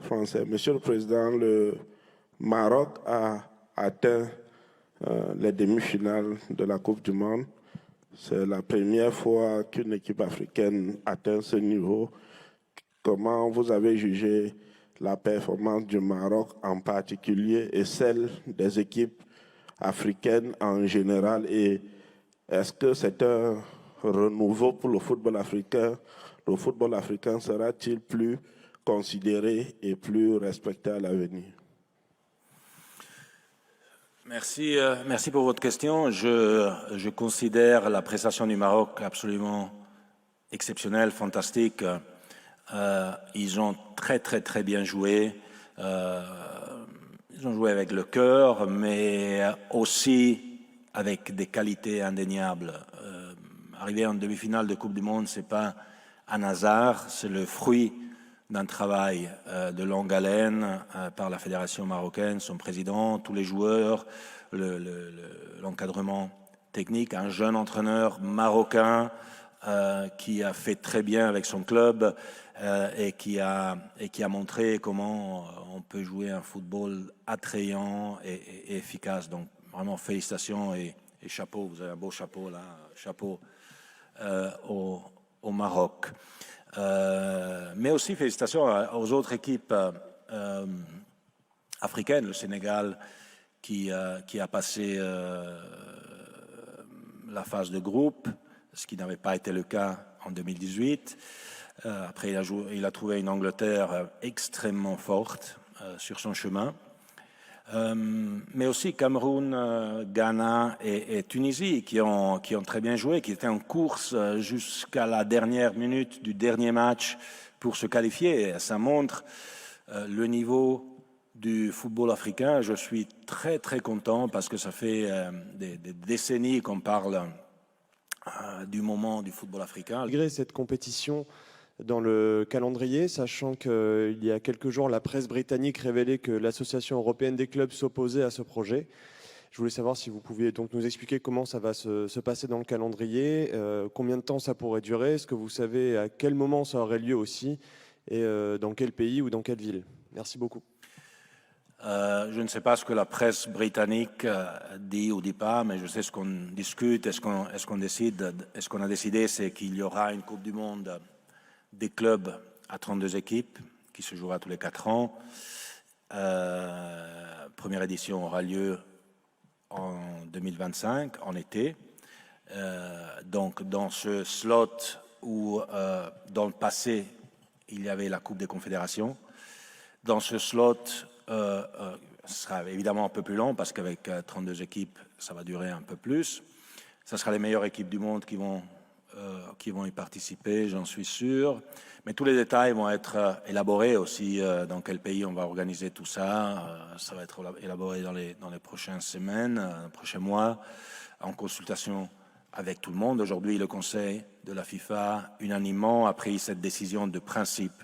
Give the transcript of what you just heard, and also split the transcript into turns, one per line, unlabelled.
français. Monsieur le Président, le Maroc a atteint les demi-finales de la Coupe du Monde. C'est la première fois qu'une équipe africaine atteint ce niveau. Comment vous avez jugé la performance du Maroc en particulier et celle des équipes africaines en général? Et est-ce que c'est un renouveau pour le football africain? Le football africain sera-t-il plus considéré et plus respecté à l'avenir?
Merci, merci pour votre question. Je considère la prestation du Maroc absolument exceptionnelle, fantastique. Ils ont très bien joué. Ils ont joué avec le cœur, mais aussi avec des qualités indéniables. Arriver en demi-finale de Coupe du Monde, c'est pas un hasard, c'est le fruit d'un travail de longue haleine par la fédération marocaine, son président, tous les joueurs, l'encadrement technique, un jeune entraîneur marocain qui a fait très bien avec son club et qui a montré comment on peut jouer un football attrayant et efficace. Donc vraiment félicitations et chapeau, vous avez un beau chapeau là, chapeau au Maroc. Mais aussi félicitations aux autres équipes africaines, le Sénégal qui a passé la phase de groupe, ce qui n'avait pas été le cas en 2018. Après, il a trouvé une Angleterre extrêmement forte sur son chemin. Mais aussi Cameroun, Ghana et Tunisie qui ont très bien joué, qui étaient en course jusqu'à la dernière minute du dernier match pour se qualifier. Et ça montre le niveau du football africain. Je suis très content parce que ça fait des décennies qu'on parle du moment du football africain.
Malgré cette compétition dans le calendrier, sachant qu'il y a quelques jours, la presse britannique révélait que l'Association européenne des clubs s'opposait à ce projet. Je voulais savoir si vous pouviez donc nous expliquer comment ça va se passer dans le calendrier, combien de temps ça pourrait durer, est-ce que vous savez à quel moment ça aurait lieu aussi, et dans quel pays ou dans quelle ville. Merci beaucoup.
Je ne sais pas ce que la presse britannique dit ou dit pas, mais je sais ce qu'on discute, est-ce qu'on décide. Est-ce qu'on a décidé, c'est qu'il y aura une Coupe du Monde des clubs à 32 équipes qui se jouera tous les 4 ans. Première édition aura lieu en 2025, en été. Donc dans ce slot où dans le passé il y avait la Coupe des Confédérations, dans ce slot ce sera évidemment un peu plus long parce qu'avec 32 équipes ça va durer un peu plus. Ça sera les meilleures équipes du monde qui vont y participer, j'en suis sûr. Mais tous les détails vont être élaborés aussi, dans quel pays on va organiser tout ça. Ça va être élaboré dans les prochaines semaines, prochains mois, en consultation avec tout le monde. Aujourd'hui, le Conseil de la FIFA, unanimement, a pris cette décision de principe